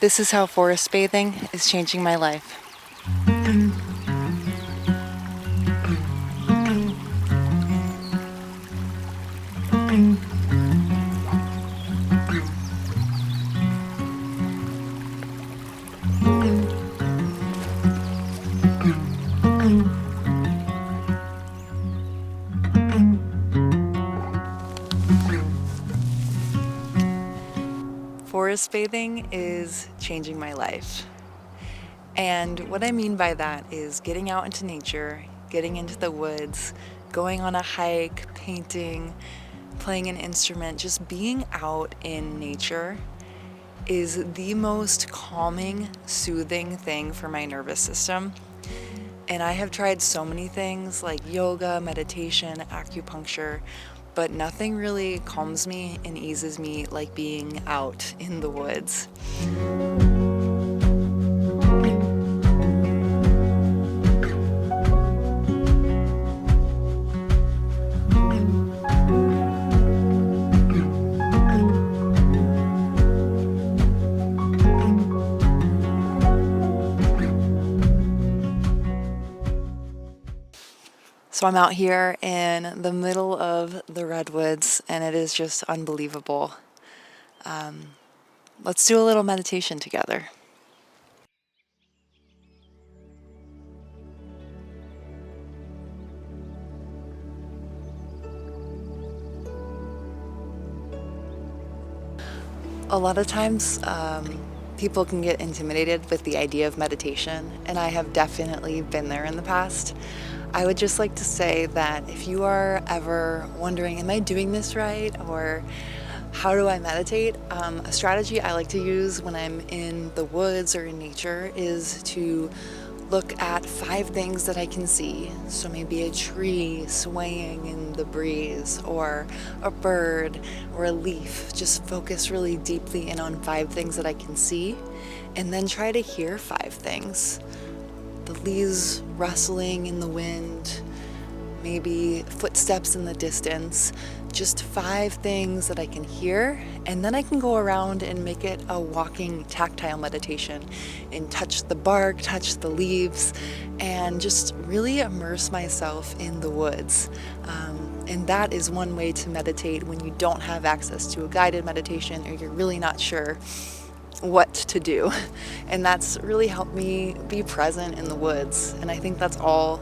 This is how forest bathing is changing my life. Forest bathing is changing my life. And what I mean by that is getting out into nature, getting into the woods, going on a hike, painting, playing an instrument, just being out in nature is the most calming, soothing thing for my nervous system. And I have tried so many things like yoga, meditation, acupuncture, but nothing really calms me and eases me like being out in the woods. So I'm out here in the middle of the redwoods and it is just unbelievable. Let's do a little meditation together. A lot of times, people can get intimidated with the idea of meditation, and I have definitely been there in the past. I would just like to say that if you are ever wondering, am I doing this right? Or how do I meditate? A strategy I like to use when I'm in the woods or in nature is to look at 5 things that I can see. So maybe a tree swaying in the breeze, or a bird, or a leaf. Just focus really deeply in on 5 things that I can see, and then try to hear 5 things. The leaves rustling in the wind, maybe footsteps in the distance, just 5 things that I can hear, and then I can go around and make it a walking tactile meditation and touch the bark, touch the leaves, and just really immerse myself in the woods. And that is one way to meditate when you don't have access to a guided meditation or you're really not sure what to do. And that's really helped me be present in the woods. And I think that's all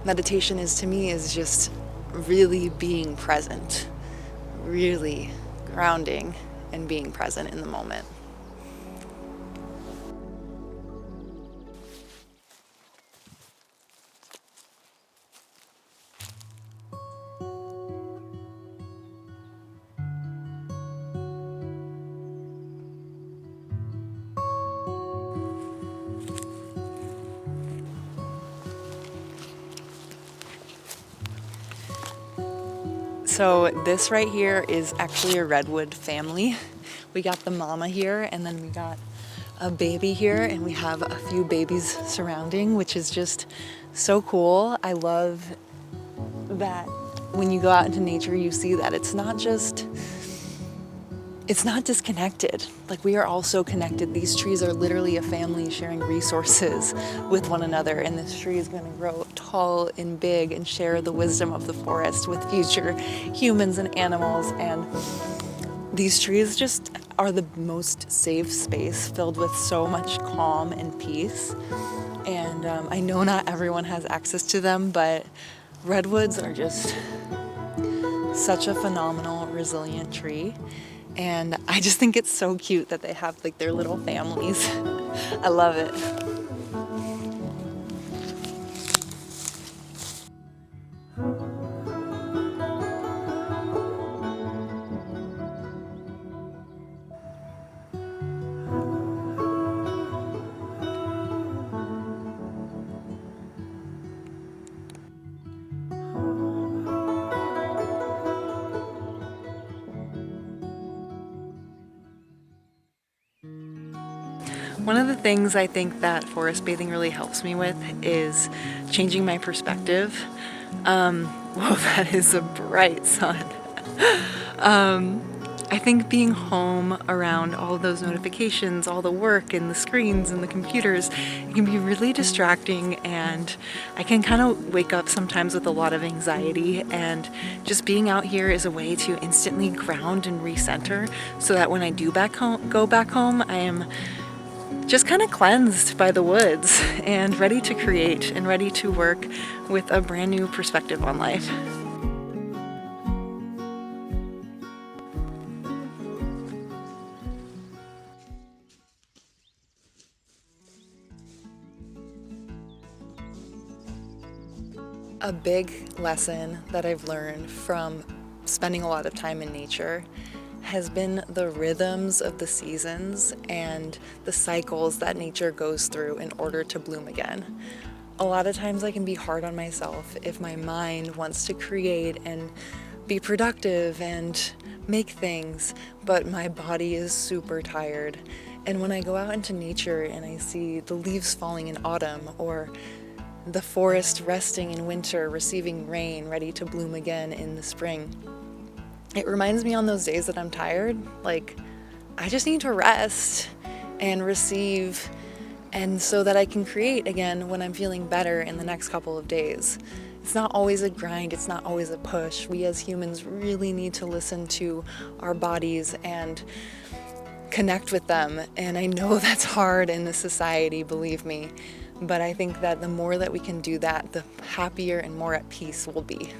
meditation is to me, is just really being present, really grounding and being present in the moment. So this right here is actually a redwood family. We got the mama here, and then we got a baby here, and we have a few babies surrounding, which is just so cool. I love that when you go out into nature, you see that it's not disconnected. Like, we are all so connected. These trees are literally a family sharing resources with one another, and this tree is going to grow tall and big and share the wisdom of the forest with future humans and animals. And these trees just are the most safe space, filled with so much calm and peace. And I know not everyone has access to them, but redwoods are just such a phenomenal, resilient tree. And I just think it's so cute that they have like their little families. I love it. One of the things I think that forest bathing really helps me with is changing my perspective. Whoa, that is a bright sun. I think being home around all of those notifications, all the work and the screens and the computers, it can be really distracting, and I can kind of wake up sometimes with a lot of anxiety, and just being out here is a way to instantly ground and recenter so that when I do go back home, I am just kind of cleansed by the woods and ready to create and ready to work with a brand new perspective on life. A big lesson that I've learned from spending a lot of time in nature has been the rhythms of the seasons and the cycles that nature goes through in order to bloom again. A lot of times I can be hard on myself if my mind wants to create and be productive and make things, but my body is super tired. And when I go out into nature and I see the leaves falling in autumn, or the forest resting in winter, receiving rain, ready to bloom again in the spring, it reminds me on those days that I'm tired, like, I just need to rest and receive, and so that I can create again when I'm feeling better in the next couple of days. It's not always a grind, it's not always a push. We as humans really need to listen to our bodies and connect with them. And I know that's hard in this society, believe me. But I think that the more that we can do that, the happier and more at peace we'll be.